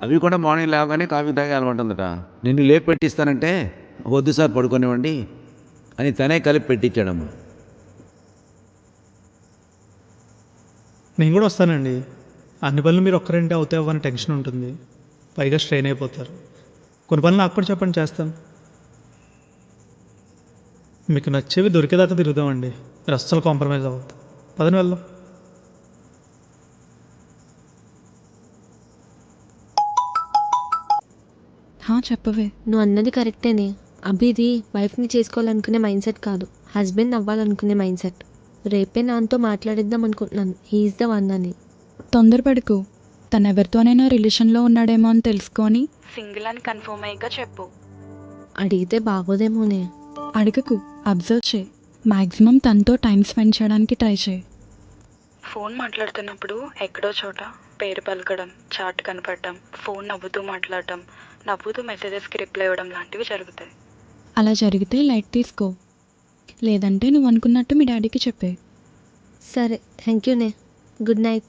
అవి కూడా మార్నింగ్ లేవగానే కాఫీ తాగే అలవాటు ఉందట. నిన్ను లేపి పెట్టిస్తానంటే వద్దు సార్ పడుకోనివ్వండి అని తనే కలిపి పెట్టించాడమ్మ. నేను కూడా వస్తానండి. అన్ని పనులు మీరు ఒక్కరంటే అవుతాయి అవ్వని టెన్షన్ ఉంటుంది, పైగా స్ట్రెయిన్ అయిపోతారు. కొన్ని పనులు నాకు కూడా చెప్పండి, చేస్తాను. మీకు నచ్చేవి దొరికేదాకా తిరుగుదామండి. మీరు అస్సలు కాంప్రమైజ్ అవ్వద్దు. పదని వెళ్దాం. చెప్పవే. నువ్వు అన్నది కరెక్టేనే. అభిది వైఫ్ని చేసుకోవాలనుకునే మైండ్ సెట్ కాదు, హస్బెండ్ అవ్వాలనుకునే మైండ్ సెట్. రేపే నాతో మాట్లాడిద్దాం అనుకుంటున్నాను, హీఈస్ ద వన్ అని. తొందరపడుకు. తను ఎవరితోనైనా రిలేషన్లో ఉన్నాడేమో అని తెలుసుకొని సింగిల్ అని కన్ఫర్మ్ అయ్యాక చెప్పు. అడిగితే బాగోదేమోనే. అడగకు, అబ్జర్వ్ చేయి. మ్యాక్సిమం తనతో టైం స్పెండ్ చేయడానికి ట్రై చేయి. ఫోన్ మాట్లాడుతున్నప్పుడు ఎక్కడో చోట పేరు పలకడం, చాట్ కనపడడం, ఫోన్ నవ్వుతూ మాట్లాడటం, నవ్వుతూ మెసేజెస్కి రిప్లై ఇవ్వడం లాంటివి జరుగుతాయి. అలా జరిగితే లైట్ తీసుకో, లేదంటే నువ్వు అనుకున్నట్టు మీ డాడీకి చెప్పే. సరే, థ్యాంక్ యూనే. Good night.